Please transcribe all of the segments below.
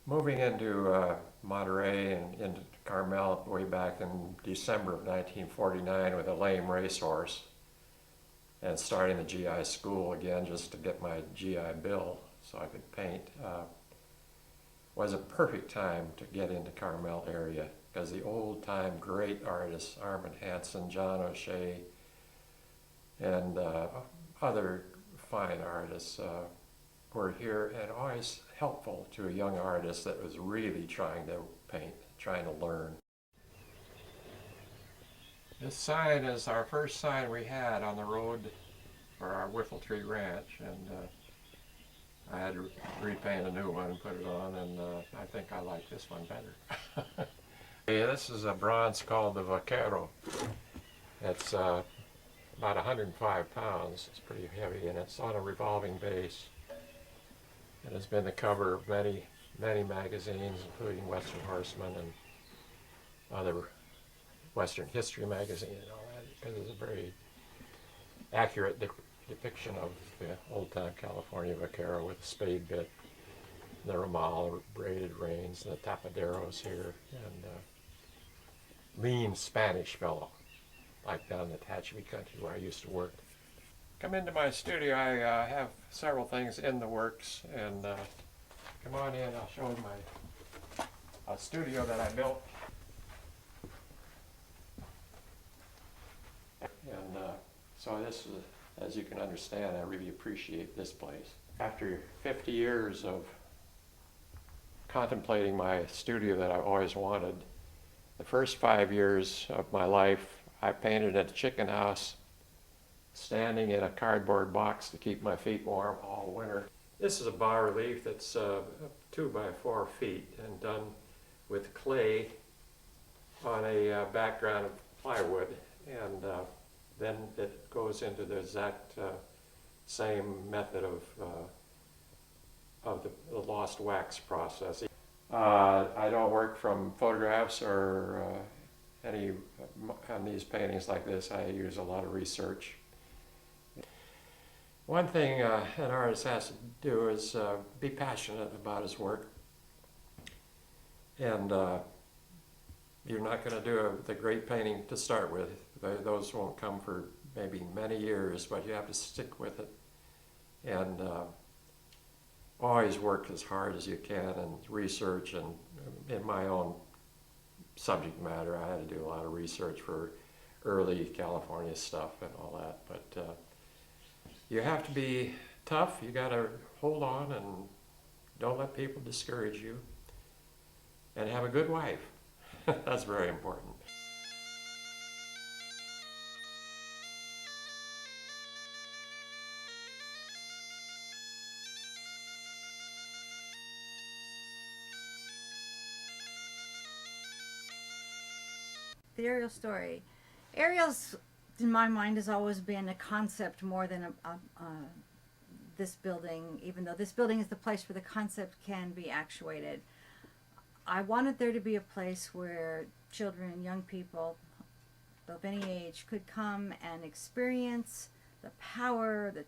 Moving into Monterey and into Carmel way back in December of 1949 with a lame racehorse, and starting the GI school again just to get my GI Bill so I could paint, was a perfect time to get into Carmel area because the old time great artists, Armand Hansen, John O'Shea, and other fine artists were here and always helpful to a young artist that was really trying to paint, trying to learn. This sign is our first sign we had on the road for our Whiffletree Ranch, and I had to repaint a new one and put it on, and I think I like this one better. Yeah, this is a bronze called the Vaquero. It's about 105 pounds. It's pretty heavy, and it's on a revolving base. It has been the cover of many magazines, including Western Horseman and other Western history magazine and all that, because it's a very accurate depiction of the old-time California vaquero with a spade bit, the ramal, braided reins, the tapaderos here, and lean Spanish fellow, like down in the Tehachapi country where I used to work. Come into my studio. I have several things in the works, and come on in. I'll show you my studio that I built. And so this is, as you can understand, I really appreciate this place. After 50 years of contemplating my studio that I always wanted, the first 5 years of my life I painted at a chicken house, standing in a cardboard box to keep my feet warm all winter. This is a bas-relief that's 2 by 4 feet and done with clay on a background of plywood, and then it goes into the exact same method of the lost wax process. I don't work from photographs or any on these paintings like this. I use a lot of research. One thing an artist has to do is be passionate about his work, and you're not going to do the great painting to start with. Those won't come for maybe many years, but you have to stick with it and always work as hard as you can and research. And in my own subject matter, I had to do a lot of research for early California stuff and all that, but you have to be tough. You got to hold on and don't let people discourage you, and have a good wife. That's very important. The Ariel story. Ariel's, in my mind, has always been a concept more than this building, even though this building is the place where the concept can be actuated. I wanted there to be a place where children, young people of any age could come and experience the power, the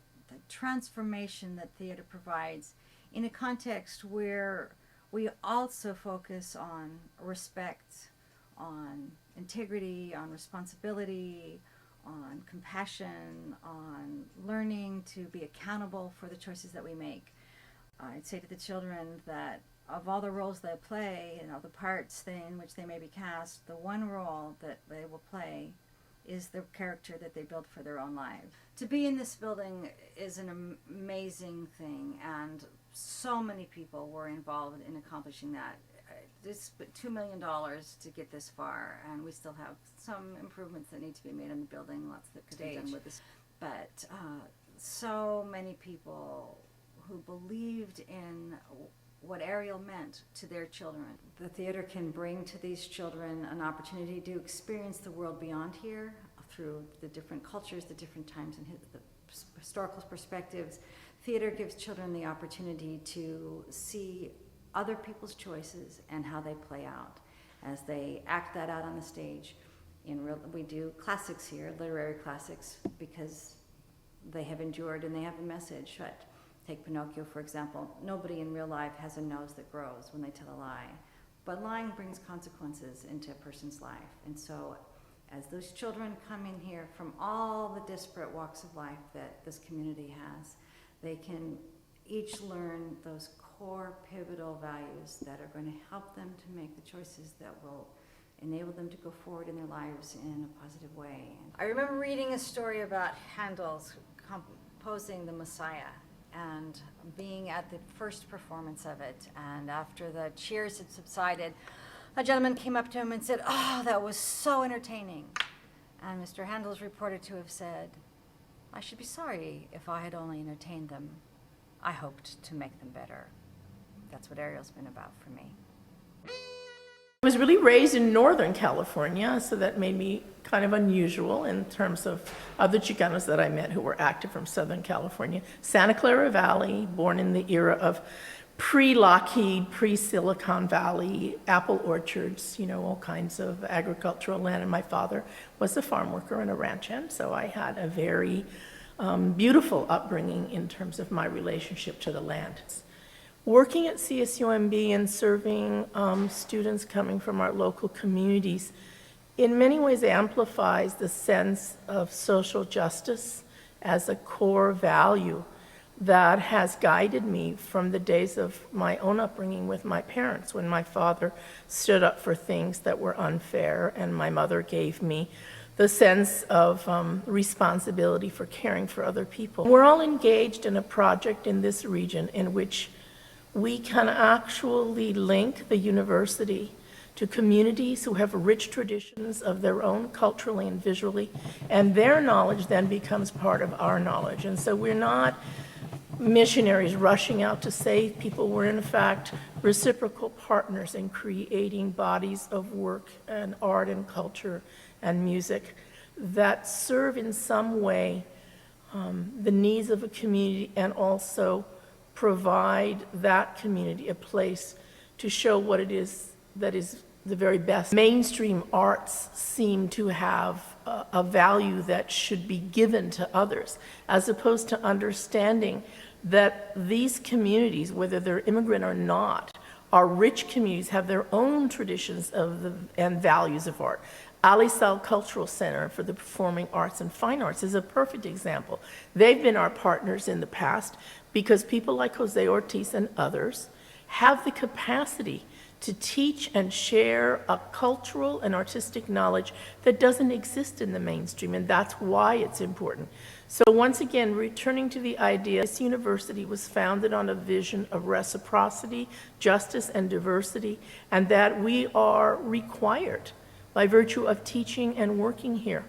transformation that theater provides in a context where we also focus on respect, on integrity, on responsibility, on compassion, on learning to be accountable for the choices that we make. I'd say to the children that of all the roles they play, the parts in which they may be cast, the one role that they will play is the character that they build for their own life. To be in this building is an amazing thing, and so many people were involved in accomplishing that. It's $2 million to get this far, and we still have some improvements that need to be made in the building, lots that could be done with this. But so many people who believed in what Ariel meant to their children. The theater can bring to these children an opportunity to experience the world beyond here through the different cultures, the different times and the historical perspectives. Theater gives children the opportunity to see other people's choices and how they play out as they act that out on the stage. We do classics here, literary classics, because they have endured and they have a message. But Take Pinocchio, for example. Nobody in real life has a nose that grows when they tell a lie. But lying brings consequences into a person's life. And so as those children come in here from all the disparate walks of life that this community has, they can each learn those core pivotal values that are going to help them to make the choices that will enable them to go forward in their lives in a positive way. I remember reading a story about Handel's composing the Messiah and being at the first performance of it. And after the cheers had subsided, a gentleman came up to him and said, "Oh, that was so entertaining." And Mr. Handel's reported to have said, "I should be sorry if I had only entertained them. I hoped to make them better." That's what Ariel's been about for me. I was really raised in Northern California, so that made me kind of unusual in terms of other Chicanos that I met who were active from Southern California. Santa Clara Valley, born in the era of pre-Lockheed, pre-Silicon Valley, apple orchards, all kinds of agricultural land. And my father was a farm worker and a ranch hand, so I had a very beautiful upbringing in terms of my relationship to the land. Working at CSUMB and serving students coming from our local communities in many ways amplifies the sense of social justice as a core value that has guided me from the days of my own upbringing with my parents, when my father stood up for things that were unfair and my mother gave me the sense of responsibility for caring for other people. We're all engaged in a project in this region in which we can actually link the university to communities who have rich traditions of their own culturally and visually, and their knowledge then becomes part of our knowledge. And so we're not missionaries rushing out to save people. We're in fact reciprocal partners in creating bodies of work and art and culture and music that serve in some way the needs of a community and also provide that community a place to show what it is that is the very best. Mainstream arts seem to have a value that should be given to others, as opposed to understanding that these communities, whether they're immigrant or not, are rich communities, have their own traditions and values of art. Alisal Cultural Center for the Performing Arts and Fine Arts is a perfect example. They've been our partners in the past because people like Jose Ortiz and others have the capacity to teach and share a cultural and artistic knowledge that doesn't exist in the mainstream, and that's why it's important. So once again, returning to the idea, this university was founded on a vision of reciprocity, justice, and diversity, and that we are required, by virtue of teaching and working here,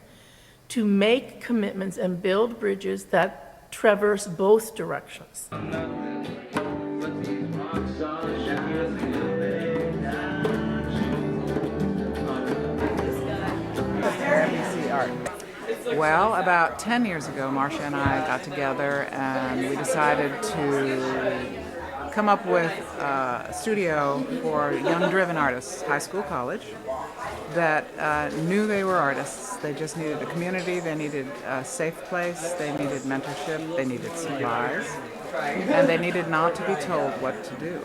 to make commitments and build bridges that traverse both directions. Well, about 10 years ago, Marcia and I got together and we decided to come up with a studio for young driven artists, high school, college, that knew they were artists. They just needed a community, they needed a safe place, they needed mentorship, they needed supplies, and they needed not to be told what to do.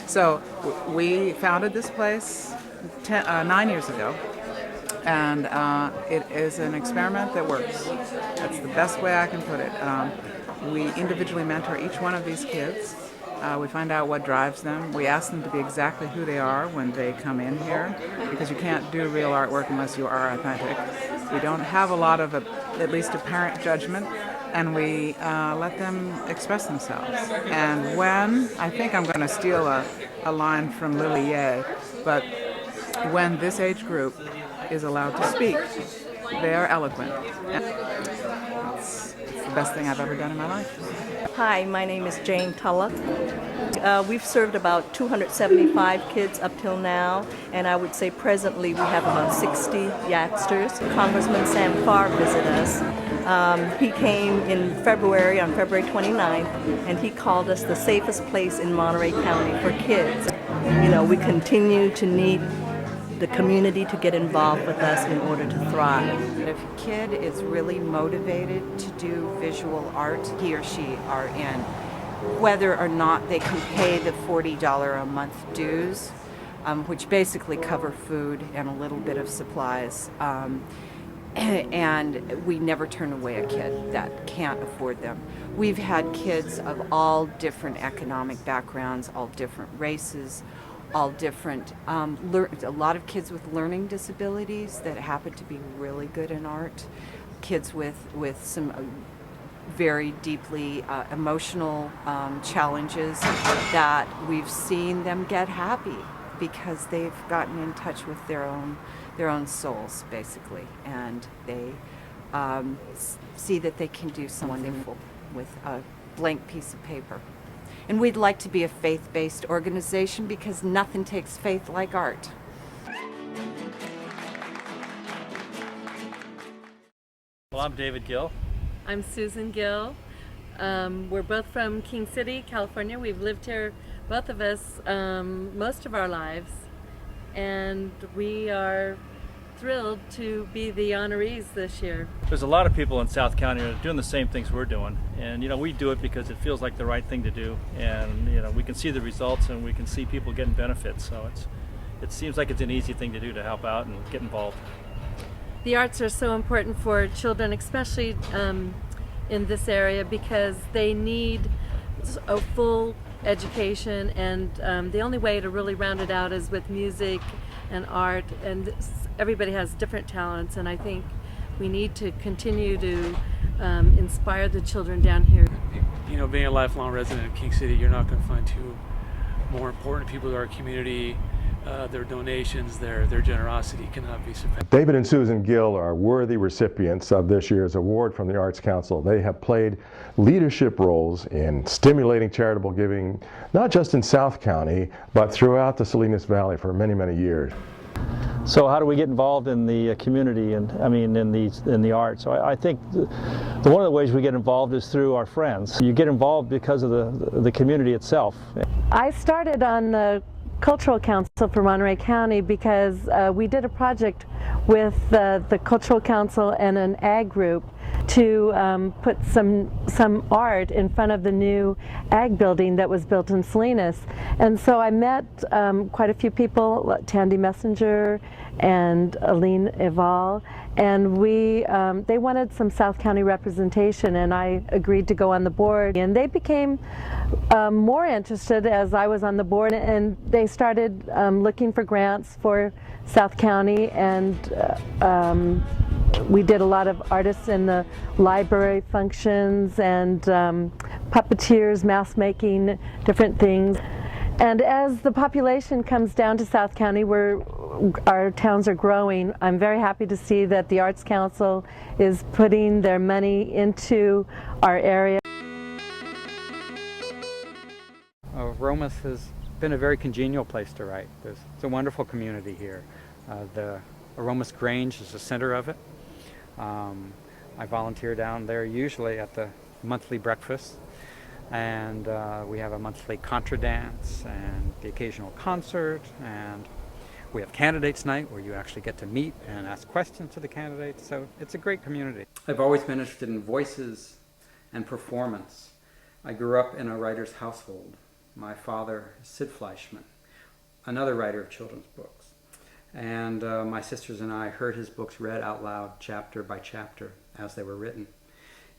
So we founded this place 9 years ago. And it is an experiment that works. That's the best way I can put it. We individually mentor each one of these kids. We find out what drives them. We ask them to be exactly who they are when they come in here, because you can't do real artwork unless you are authentic. We don't have a lot of, at least apparent judgment, and we let them express themselves. And when, I think I'm going to steal a line from Lily Ye, but when this age group is allowed to speak, they are eloquent. It's the best thing I've ever done in my life. Hi, my name is Jane Tullock. We've served about 275 kids up till now, and I would say presently we have about 60 youngsters. Congressman Sam Farr visited us. He came in February, on February 29th, and he called us the safest place in Monterey County for kids. We continue to need the community to get involved with us in order to thrive. If a kid is really motivated to do visual art, he or she are in. whether or not they can pay the $40 a month dues, which basically cover food and a little bit of supplies. And we never turn away a kid that can't afford them. We've had kids of all different economic backgrounds, all different races, all different, a lot of kids with learning disabilities that happen to be really good in art, kids with some very deeply emotional challenges that we've seen them get happy because they've gotten in touch with their own souls, basically, and they see that they can do something wonderful with a blank piece of paper. And we'd like to be a faith-based organization because nothing takes faith like art. Well, I'm David Gill. I'm Susan Gill. We're both from King City, California. We've lived here, both of us, most of our lives, and we are thrilled to be the honorees this year. There's a lot of people in South County that are doing the same things we're doing, and we do it because it feels like the right thing to do, and we can see the results and we can see people getting benefits, so it seems like it's an easy thing to do to help out and get involved. The arts are so important for children, especially in this area, because they need a full education, and the only way to really round it out is with music and art, and everybody has different talents, and I think we need to continue to inspire the children down here. Being a lifelong resident of King City, you're not going to find two more important people to our community. Their donations, their generosity cannot be surpassed. David and Susan Gill are worthy recipients of this year's award from the Arts Council. They have played leadership roles in stimulating charitable giving, not just in South County, but throughout the Salinas Valley for many, many years. So how do we get involved in the community and in the arts? So I think one of the ways we get involved is through our friends. You get involved because of the community itself. I started on the Cultural Council for Monterey County because we did a project with the Cultural Council and an ag group to put some art in front of the new ag building that was built in Salinas. And so I met quite a few people, Tandy Messenger and Aline Eval, and they wanted some South County representation, and I agreed to go on the board. And they became more interested as I was on the board, and they started looking for grants for South County, and we did a lot of artists in the library functions and puppeteers, mask making, different things. And as the population comes down to South County, our towns are growing, I'm very happy to see that the Arts Council is putting their money into our area. Romus has been a very congenial place to write. It's a wonderful community here. The Aromas Grange is the center of it. I volunteer down there usually at the monthly breakfast, and we have a monthly contra dance and the occasional concert, and we have candidates night where you actually get to meet and ask questions to the candidates, so it's a great community. I've always been interested in voices and performance. I grew up in a writer's household. My father is Sid Fleishman, another writer of children's books. And my sisters and I heard his books read out loud chapter by chapter as they were written.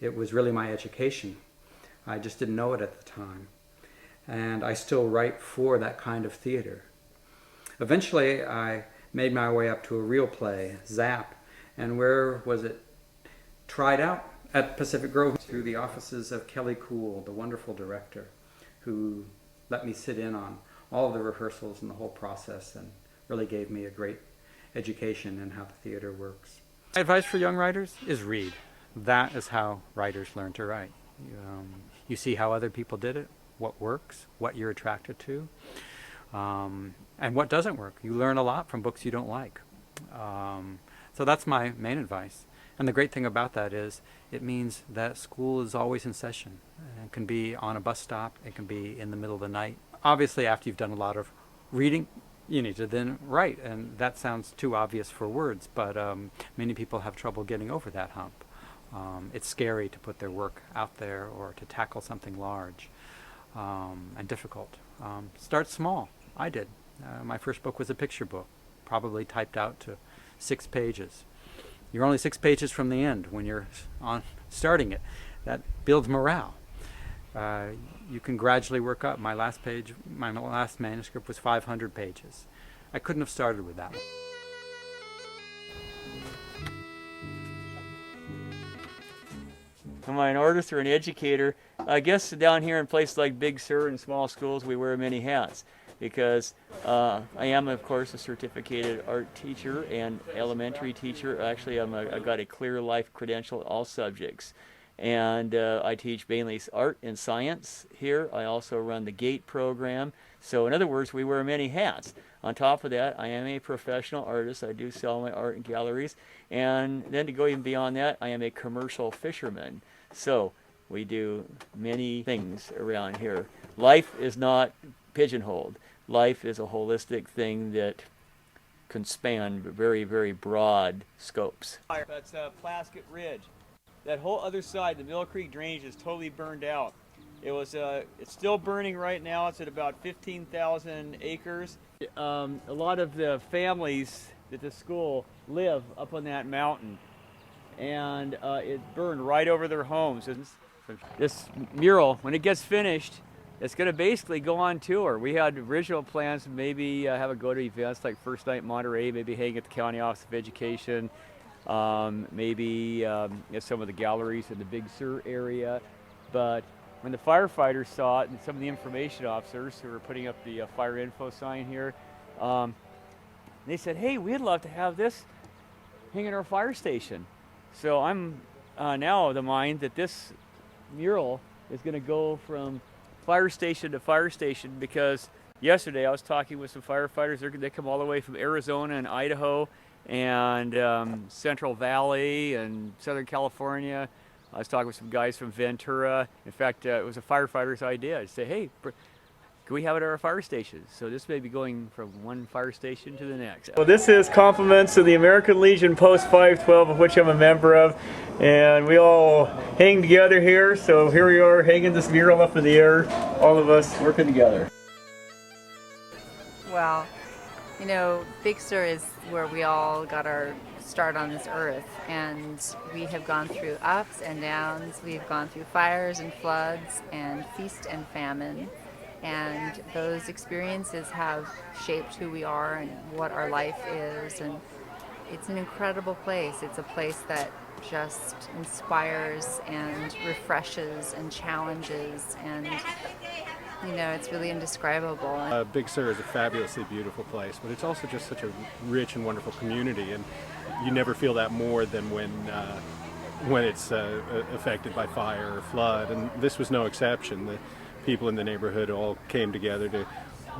It was really my education. I just didn't know it at the time. And I still write for that kind of theater. Eventually I made my way up to a real play, Zap, and where was it tried out? At Pacific Grove through the offices of Kelly Cool, the wonderful director, who let me sit in on all of the rehearsals and the whole process, and really gave me a great education in how the theater works. My advice for young writers is read. That is how writers learn to write. You see how other people did it, what works, what you're attracted to, and what doesn't work. You learn a lot from books you don't like. So that's my main advice. And the great thing about that is it means that school is always in session. It can be on a bus stop, it can be in the middle of the night. Obviously, after you've done a lot of reading, you need to then write, and that sounds too obvious for words, but many people have trouble getting over that hump. It's scary to put their work out there or to tackle something large. and difficult. Start small. I did. My first book was a picture book, probably typed out to 6 pages. You're only 6 pages from the end when you're on starting it. That builds morale. You can gradually work up. My last manuscript was 500 pages. I couldn't have started with that one. Am I an artist or an educator? I guess down here in places like Big Sur and small schools, we wear many hats because I am, of course, a certificated art teacher and elementary teacher. Actually, I've got a Clear Life credential in all subjects. And I teach mainly art and science here. I also run the GATE program. So in other words, we wear many hats. On top of that, I am a professional artist. I do sell my art in galleries. And then to go even beyond that, I am a commercial fisherman. So we do many things around here. Life is not pigeonholed. Life is a holistic thing that can span very, very broad scopes. That's Plaskett Ridge. That whole other side, the Mill Creek drainage, is totally burned out. It's still burning right now. It's at about 15,000 acres. A lot of the families at the school live up on that mountain, and it burned right over their homes. This mural, when it gets finished, it's going to basically go on tour. We had original plans to maybe have it go to events like First Night Monterey, maybe hang at the County Office of Education, maybe at some of the galleries in the Big Sur area. But when the firefighters saw it, and some of the information officers who were putting up the fire info sign here, they said, hey, we'd love to have this hang in our fire station. So I'm now of the mind that this mural is going to go from fire station to fire station, because yesterday I was talking with some firefighters. They come all the way from Arizona and Idaho and Central Valley and Southern California. I was talking with some guys from Ventura. In fact, it was a firefighter's idea to say, hey, can we have it at our fire station? So this may be going from one fire station to the next. Well, this is compliments of the American Legion Post 512, of which I'm a member of. And we all hang together here. So here we are hanging this mural up in the air, all of us working together. Well, you know, Big Sur is where we all got our start on this earth, and we have gone through ups and downs. We've gone through fires and floods and feast and famine, and those experiences have shaped who we are and what our life is. And it's an incredible place. It's a place that just inspires and refreshes and challenges, and you know, it's really indescribable. Big Sur is a fabulously beautiful place, but it's also just such a rich and wonderful community, and you never feel that more than when it's affected by fire or flood, and this was no exception. The people in the neighborhood all came together to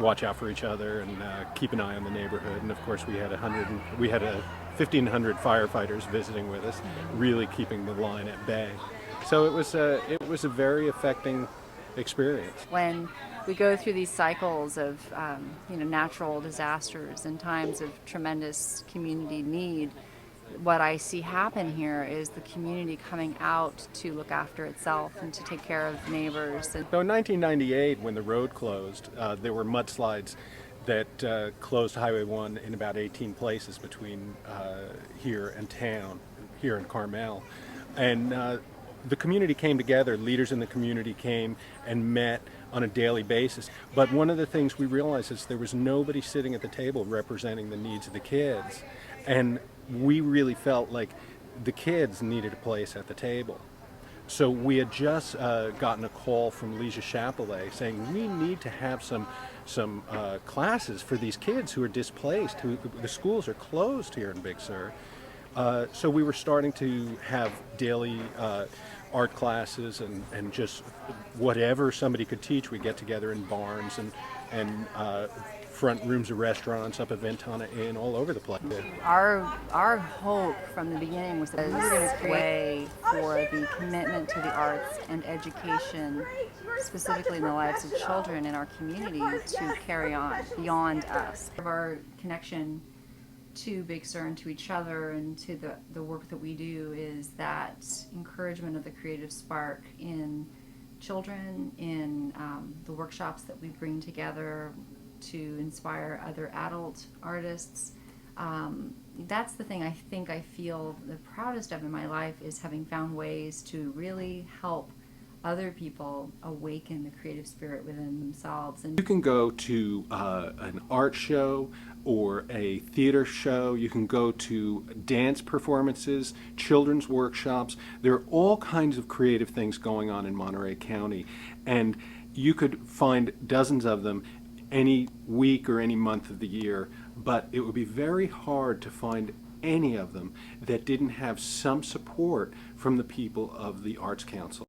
watch out for each other and keep an eye on the neighborhood, and of course we had 1,500 firefighters visiting with us, really keeping the line at bay. So it was a very affecting experience. When we go through these cycles of you know, natural disasters and times of tremendous community need, what I see happen here is the community coming out to look after itself and to take care of neighbors. So in 1998, when the road closed, there were mudslides that closed Highway 1 in about 18 places between here and town, here in Carmel. And the community came together, leaders in the community came and met on a daily basis. But one of the things we realized is there was nobody sitting at the table representing the needs of the kids. And we really felt like the kids needed a place at the table. So we had just gotten a call from Leisure Chapelet saying we need to have some classes for these kids who are displaced, who the schools are closed here in Big Sur. So we were starting to have daily art classes and just whatever somebody could teach. We get together in barns and front rooms of restaurants up at Ventana Inn, all over the place. Our hope from the beginning was that we were going to create a way for the commitment to the arts and education, specifically in the lives of children in our community, to carry on beyond us. Our connection to Big Sur and to each other and to the work that we do is that encouragement of the creative spark in children in the workshops that we bring together to inspire other adult artists. That's the thing I think I feel the proudest of in my life, is having found ways to really help other people awaken the creative spirit within themselves. And you can go to an art show or a theater show. You can go to dance performances, children's workshops. There are all kinds of creative things going on in Monterey County, and you could find dozens of them any week or any month of the year, but it would be very hard to find any of them that didn't have some support from the people of the Arts Council.